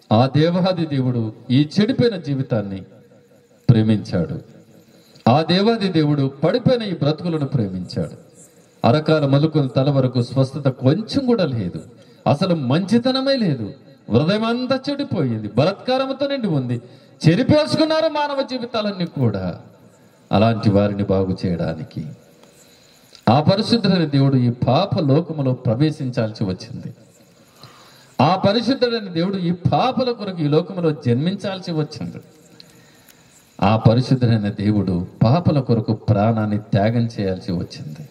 ఆ దేవాది దేవుడు ఈ చెడిపోయిన జీవితాన్ని ప్రేమించాడు. ఆ దేవాది దేవుడు పడిపోయిన ఈ బ్రతుకులను ప్రేమించాడు. అరకాల మొదలుకొని తల వరకు స్వస్థత కొంచెం కూడా లేదు. అసలు మంచితనమే లేదు. హృదయం అంతా చెడిపోయింది, బలత్కారంతో నిండి ఉంది. చెరిపేసుకున్నారు మానవ జీవితాలన్నీ కూడా. అలాంటి వారిని బాగు చేయడానికి ఆ పరిశుద్ధుడైన దేవుడు ఈ పాప లోకములో ప్రవేశించాల్సి వచ్చింది. ఆ పరిశుద్ధుడైన దేవుడు ఈ పాపల కొరకు ఈ లోకములో జన్మించాల్సి వచ్చింది. ఆ పరిశుద్ధుడైన దేవుడు పాపల కొరకు ప్రాణాన్ని త్యాగం చేయాల్సి వచ్చింది.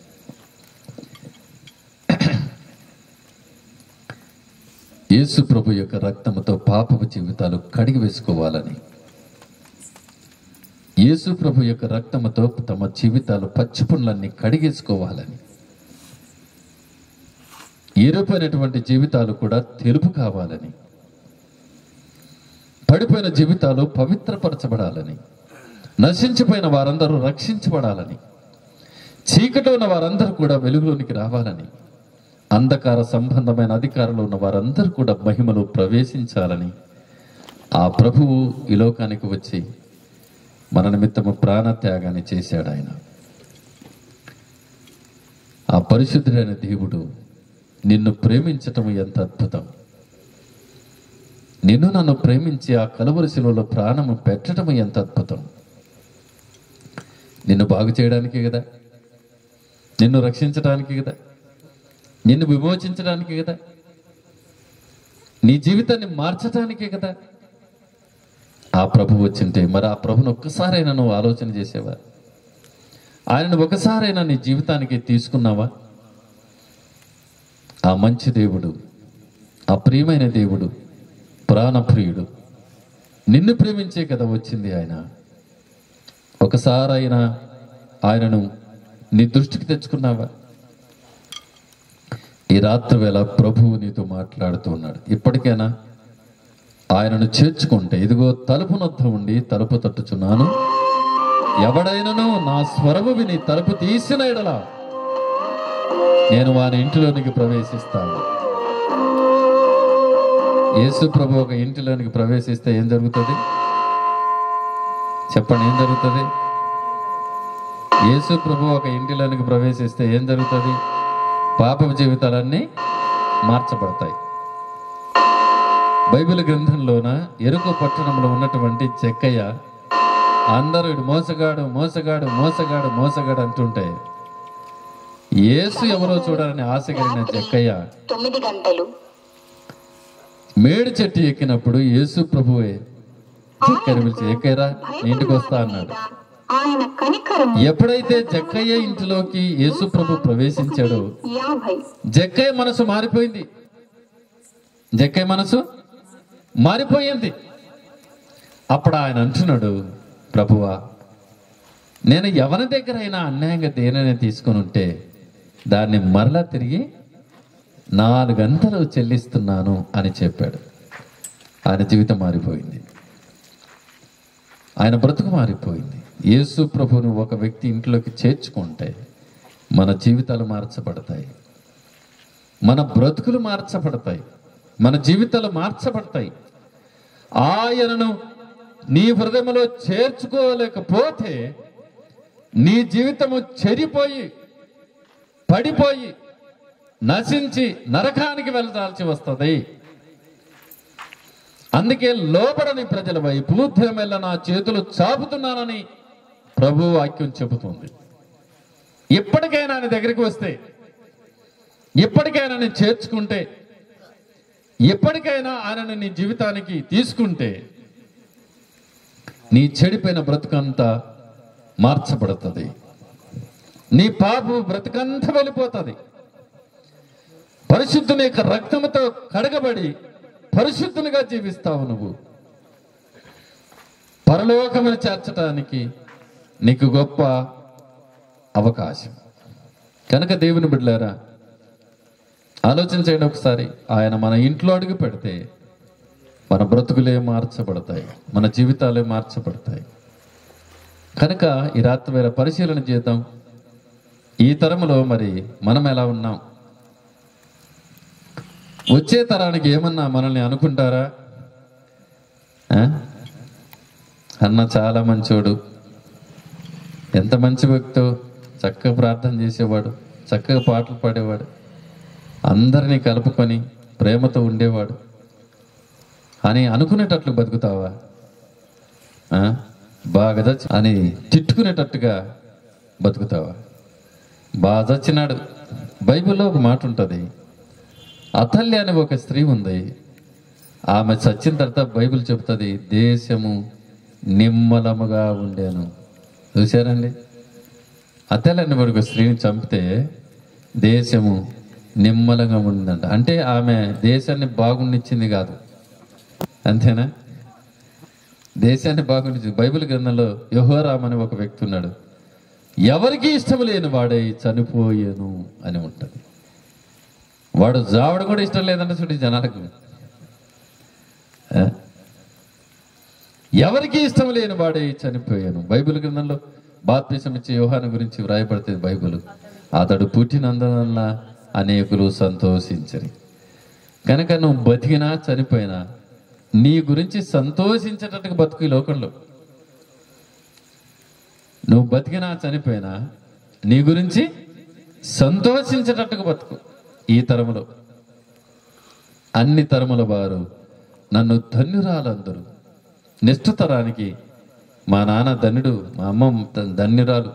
యేసు ప్రభు యొక్క రక్తముతో పాపపు జీవితాలు కడిగి వేసుకోవాలని, యేసు ప్రభు యొక్క రక్తముతో తమ జీవితాలు పచ్చిపుండ్లన్నీ కడిగేసుకోవాలని, ఎరుపైనటువంటి జీవితాలు కూడా తెలుపు కావాలని, పడిపోయిన జీవితాలు పవిత్రపరచబడాలని, నశించిపోయిన వారందరూ రక్షించబడాలని, చీకట్లో ఉన్న వారందరూ కూడా వెలుగులోనికి రావాలని, అంధకార సంబంధమైన అధికారంలో ఉన్న వారందరూ కూడా మహిమలో ప్రవేశించాలని ఆ ప్రభువు ఈ లోకానికి వచ్చి మన నిమిత్తము ప్రాణత్యాగాన్ని చేశాడు. ఆయన ఆ పరిశుద్ధుడైన దేవుడు నిన్ను ప్రేమించటం ఎంత అద్భుతం. నిన్ను నన్ను ప్రేమించి ఆ కలువరి శిలువలో ప్రాణము పెట్టడం ఎంత అద్భుతం. నిన్ను బాగు చేయడానికి కదా, నిన్ను రక్షించడానికి కదా, నిన్ను విమోచించడానికి కదా, నీ జీవితాన్ని మార్చడానికే కదా ఆ ప్రభు వచ్చింటే. మరి ఆ ప్రభుని ఒక్కసారైనా నువ్వు ఆలోచన చేసేవా? ఆయనను ఒకసారైనా నీ జీవితానికి తీసుకున్నావా? ఆ మంచి దేవుడు, ఆ ప్రియమైన దేవుడు, ప్రాణప్రియుడు, నిన్ను ప్రేమించే కదా వచ్చింది ఆయన. ఒకసారైనా ఆయనను నీ దృష్టికి తెచ్చుకున్నావా? ఈ రాత్రి వేళ ప్రభువు నీతో మాట్లాడుతూ ఉన్నాడు. ఇప్పటికైనా ఆయనను చేర్చుకుంటే, ఇదిగో తలుపు నొద్ద ఉండి తలుపు తట్టుచున్నాను, ఎవడైనను నా స్వరము విని తలుపు తీసిన ఎడల నేను వాని ఇంటిలోనికి ప్రవేశిస్తాను. యేసు ప్రభు ఒక ఇంటిలోనికి ప్రవేశిస్తే ఏం జరుగుతుంది చెప్పండి? ఏం జరుగుతుంది? యేసు ప్రభు ఒక ఇంటిలోనికి ప్రవేశిస్తే ఏం జరుగుతుంది? పాపపు జీవితాలన్నీ మార్చబడతాయి. బైబిల్ గ్రంథంలోన ఎరుకు పట్టణంలో ఉన్నటువంటి జక్కయ్య, అందరూ మోసగాడు మోసగాడు మోసగాడు మోసగాడు అంటుంటే యేసు ఎవరో చూడాలని ఆశ కలిగిన జక్కయ్య 9 గంటలు మేడు చెట్టు ఎక్కినప్పుడు యేసు ప్రభువే జక్కయ్య పిలిచి, ఎక్కయ్యరా ఇంటికి వస్తా అన్నాడు. ఎప్పుడైతే జక్కయ్య ఇంటిలోకి యేసు ప్రభు ప్రవేశించాడో జక్కయ్య మనసు మారిపోయింది. జక్కయ్య మనసు మారిపోయింది. అప్పుడు ఆయన అంటున్నాడు, ప్రభువా, నేను ఎవరి దగ్గర అయినా అన్యాయంగా దేనైనా తీసుకొని ఉంటే దాన్ని మరలా తిరిగి 4 గంటలు చెల్లిస్తున్నాను అని చెప్పాడు. ఆయన జీవితం మారిపోయింది, ఆయన బ్రతుకు మారిపోయింది. యేసు ప్రభువును ఒక వ్యక్తి ఇంట్లోకి చేర్చుకుంటే మన జీవితాలు మార్చబడతాయి, మన బ్రతుకులు మార్చబడతాయి, మన జీవితాలు మార్చబడతాయి. ఆయనను నీ హృదయంలో చేర్చుకోలేకపోతే నీ జీవితము చెడిపోయి పడిపోయి నశించి నరకానికి వెళ్ళాల్సి వస్తుంది. అందుకే లోబడని ప్రజల వైపు దినమెల్ల నా చేతులు చాపుతున్నానని ప్రభు వాక్యం చెబుతుంది. ఇప్పటికైనా ఆయన దగ్గరికి వస్తే, ఇప్పటికైనా నేను చేర్చుకుంటే, ఎప్పటికైనా ఆయనను నీ జీవితానికి తీసుకుంటే నీ చెడిపోయిన బ్రతుకంతా మార్చబడుతుంది, నీ పాప బ్రతుకంతా వెళ్ళిపోతుంది. పరిశుద్ధుని యొక్క రక్తముతో కడగబడి పరిశుద్ధునిగా జీవిస్తావు. నువ్వు పరలోకమును చేర్చడానికి నీకు గొప్ప అవకాశం. కనుక దేవుని బిడ్డలారా, ఆలోచన చేయండి ఒకసారి. ఆయన మన ఇంట్లో అడుగు పెడితే మన బ్రతుకులే మార్చబడతాయి, మన జీవితాలే మార్చబడతాయి. కనుక ఈ రాత్రి వేళ పరిశీలన చేద్దాం. ఈ తరములో మరి మనం ఎలా ఉన్నాం? వచ్చే తరానికి ఏమన్నా మనల్ని అనుకుంటారా? ఆ? అన్న చాలా మంచోడు, ఎంత మంచి వ్యక్తో, చక్కగా ప్రార్థన చేసేవాడు, చక్కగా పాటలు పాడేవాడు, అందరినీ కలుపుకొని ప్రేమతో ఉండేవాడు అని అనుకునేటట్లు బతుకుతావా? బాగా చచ్చి అని తిట్టుకునేటట్టుగా బతుకుతావా? బాగా చచ్చినాడు. బైబిల్లో ఒక మాట ఉంటుంది, అతల్య అనే ఒక స్త్రీ ఉంది. ఆమె చచ్చిన తర్వాత బైబిల్ చెప్తుంది దేశము నిమ్మలముగా ఉండేను. చూశారండి? అతల్య అనే ఒక స్త్రీని చంపితే దేశము నిమ్మలంగా ఉండిందంట. అంటే ఆమె దేశాన్ని బాగుండిచ్చింది కాదు, అంతేనా? దేశాన్ని బాగుండి బైబిల్ గ్రంథంలో యెహోరాము అనే ఒక వ్యక్తి ఉన్నాడు. ఎవరికి ఇష్టం లేని వాడై చనిపోయాను అని ఉంటుంది. వాడు జావడం కూడా ఇష్టం లేదంటే చూడండి జనాలకు. ఎవరికి ఇష్టం లేని వాడై చనిపోయాను. బైబిల్ గ్రంథంలో బాప్తిసం ఇచ్చే యోహాను గురించి వ్రాయబడుతుంది బైబిల్. అతడు పుట్టినందువల్ల అనేకులు సంతోషించరు. కనుక నువ్వు బతికినా చనిపోయినా నీ గురించి సంతోషించేటట్టుగా బతుకు ఈ లోకంలో. నువ్వు బతికినా చనిపోయినా నీ గురించి సంతోషించేటట్టుగా బతుకు. ఈ తరములో అన్ని తరముల వారు నన్ను ధన్యురాలందరూ. నెక్స్ట్ తరానికి మా నాన్న ధన్యుడు, మా అమ్మ ధన్యురాలు,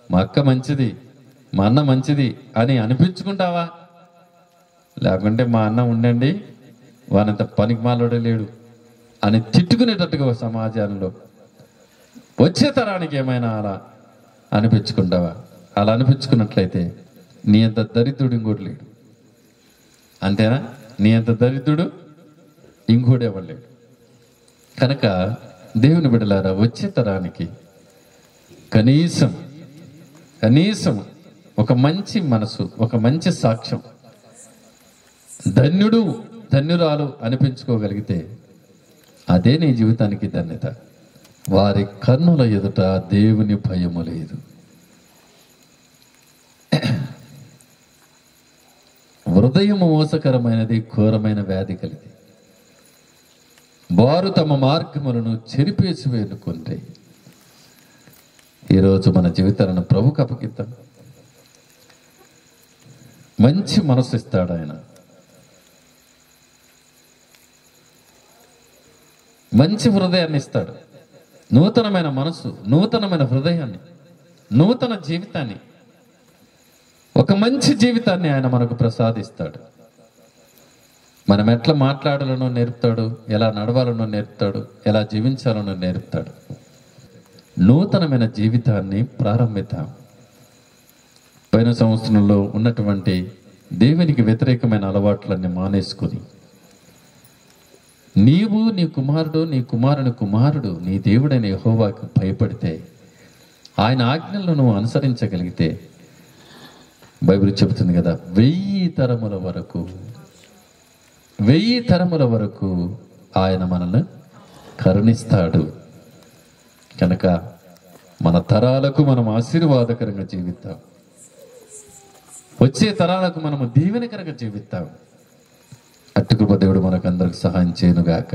మా అక్క మంచిది, మా అన్న మంచిది అని అనిపించుకుంటావా? లేకుంటే మా అన్న ఉండండి వానంత పనికి మాలోడే లేడు అని తిట్టుకునేటట్టుగా సమాజంలో వచ్చే తరానికి ఏమైనా అలా అనిపించుకుంటావా? అలా అనిపించుకున్నట్లయితే నీ అంత దరిద్రుడు ఇంకోటి లేడు. అంతేనా? నీ అంత దరిద్రుడు ఇంకోటి ఎవరు లేడు. కనుక దేవుని బిడ్డలారా, వచ్చే తరానికి కనీసం ఒక మంచి మనసు, ఒక మంచి సాక్ష్యం, ధన్యుడు ధన్యురాలు అనిపించుకోగలిగితే అదే నీ జీవితానికి ధన్యత. వారి కన్నుల ఎదుట దేవుని భయము లేదు. హృదయము మోసకరమైనది, ఘోరమైన వ్యాధి కలిగి వారు తమ మార్గములను చెరిపేసి వేనుకుంటే. ఈరోజు మన జీవితాలను ప్రభుకు అప్పగిద్దాం. మంచి మనసు ఇస్తాడు ఆయన, మంచి హృదయాన్ని ఇస్తాడు, నూతనమైన మనసు, నూతనమైన హృదయాన్ని, నూతన జీవితాన్ని, ఒక మంచి జీవితాన్ని ఆయన మనకు ప్రసాదిస్తాడు. మనం ఎట్లా మాట్లాడాలనో నేర్పుతాడు, ఎలా నడవాలనో నేర్పుతాడు, ఎలా జీవించాలనో నేర్పుతాడు. నూతనమైన జీవితాన్ని ప్రారంభిద్దాం. పోయిన సంవత్సరంలో ఉన్నటువంటి దేవునికి వ్యతిరేకమైన అలవాట్లన్నీ మానేసుకొని నీవు, నీ కుమారుడు, నీ కుమారుని కుమారుడు, నీ దేవుడైన యెహోవాకు భయపడితే, ఆయన ఆజ్ఞలను నువ్వు అనుసరించగలిగితే, బైబిల్ చెబుతుంది కదా, 1000 తరముల వరకు ఆయన మనల్ని కరుణిస్తాడు. కనుక మన తరాలకు మనం ఆశీర్వాదకరంగా జీవిద్దాం. వచ్చే తరాలకు మనము దీవెనకరంగా జీవిద్దాం. అట్టి కృప దేవుడు మనకు అందరికి సహాయం చేయనుగాక.